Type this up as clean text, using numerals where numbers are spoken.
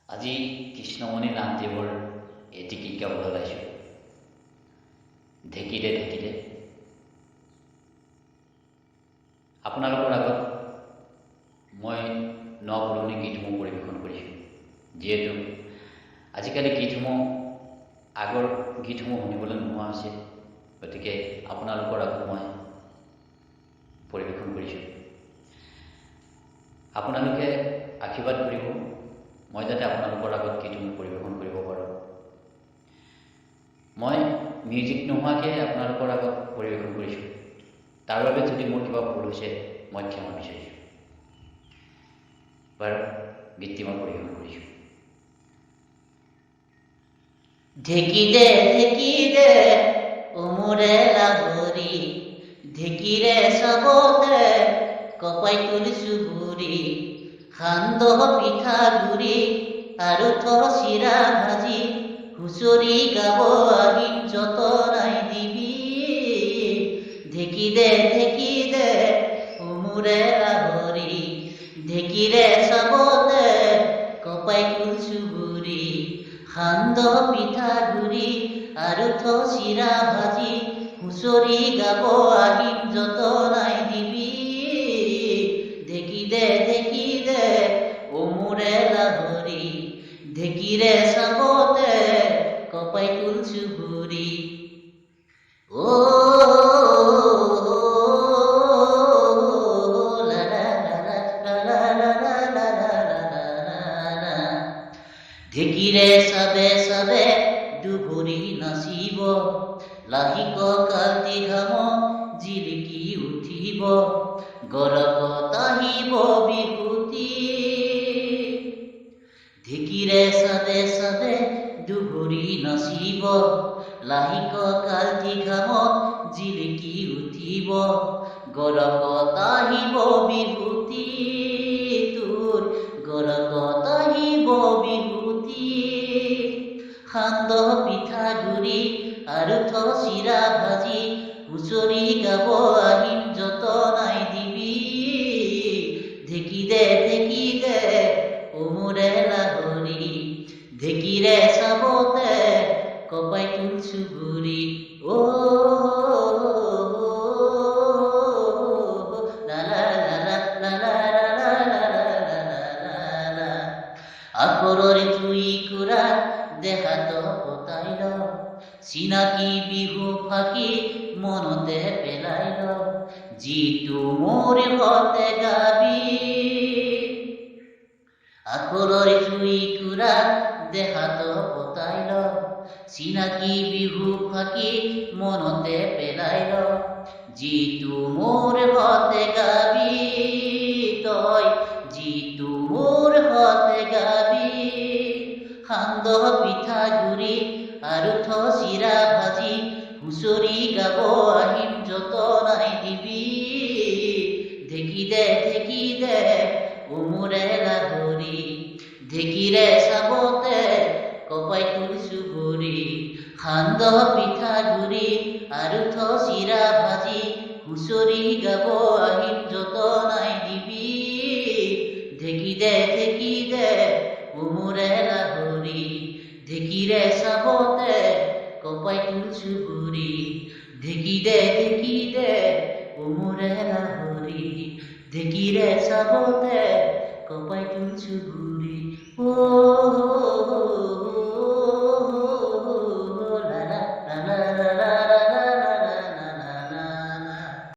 আজি কৃষ্ণমণি নামদেৱৰ এটি গীত গাবলৈ ওলাইছোঁ। ঢেঁকীৰে ঢেঁকীৰে। আপোনালোকৰ আগত মই ন পুৰণি গীতসমূহ পৰিৱেশন কৰিছোঁ। যিহেতু আজিকালি গীতসমূহ আগৰ গীতসমূহ শুনিবলৈ নোহোৱা হৈছে, গতিকে আপোনালোকৰ আগত মই পৰিৱেশন কৰিছোঁ। আপোনালোকে আশীৰ্বাদ কৰিব, মই যাতে আপোনালোকৰ আগত গীতসমূহ পৰিৱেশন কৰিব পাৰোঁ। মই মিউজিক নোহোৱাকৈ আপোনালোকৰ আগত পৰিৱেশন কৰিছোঁ। তাৰ বাবে যদি মোৰ কিবা ভুল হৈছে মই ক্ষমা বিচাৰিছোঁ। বাৰু গীতটি মই পৰিৱেশন কৰিছোঁ। ঢেঁকীৰে ঢেঁকীৰে ওমৰে লাহৰি, ঢেঁকীৰে চাবতে কপাই তুলিছো বুৰি, সান্দহ পিঠা গুৰি আৰু থ চিৰা ভাজি, হুঁচৰি গাব আহিম যতনাই দিবি। ঢেঁকীৰে ঢেঁকীৰে ওমৰে লাহৰি, ঢেঁকীৰে চাবতে কপাই তুলিছো বুৰি, সান্দহ পিঠা গুৰি আৰু থ চিৰা ভাজি, হুঁচৰি গাব আহিম যতনাই দিবি। ঢেঁকীৰে ঢেঁকীৰে ওমৰে লাহৰি, ঢেঁকীৰে চাবতে কপাই তুলছো বুৰি। ঢেঁকীৰে চাবে চাবে দুবৰি নাচিব, লাহিক কাটি ঘাম জিলিকি উঠিব, গৰবত আহিব বিহুতি। ঢেঁকীৰে চাবে চাবে দুবৰি নাচিব, লাহিক কাটি ঘাম জিলিকি উঠিব, গৰবত আহিব বিহুতি। তোৰ গৰবত আহিব বিহুতি। সান্দহ পিঠা গুৰি আৰু থ চিৰা ভাজি, হুঁচৰি গাব আহিম যতনাই দিবি। ঢেঁকীৰে ঢেঁকীৰে ওমৰে লাহৰি, ঢেঁকীৰে চাবতে কপাই তুলছো বুৰি। আখৰৰ জুই কুৰা দেহাত পতাই ল, চিনাকি বিহু ফাঁকি মনতে পেলাই ল, যিটো মোৰ হতে গাবি। আখৰৰ জুই কুৰা দেহাত পতাই ল, চিনাকি বিহু ফাঁকি মনতে পেলাই ল, যিটো মোৰ হতে গাবি। তই যিটো মোৰ হতে গাবি। সান্দহ পিঠা গুৰি আৰু থ চিৰা ভাজি, হুঁচৰি গাব আহিম যতনাই দিবি। ঢেঁকীৰে ঢেঁকীৰে ওমৰে লাহৰি, ঢেঁকীৰে চাবতে কপাই তুলছো বুৰি, সান্দহ পিঠা গুৰি আৰু থ চিৰা ভাজি, হুঁচৰি গাব আহিম যতনাই দিবি। ঢেঁকীৰে ঢেঁকীৰে ওমৰে লাহৰি, ঢেঁকীৰে চাবতে কপাই তুলছো বুৰি। ঢেঁকীৰে ঢেঁকীৰে ওমৰে লাহৰি, ঢেঁকীৰে চাবতে কপাই তুলছো বুৰি।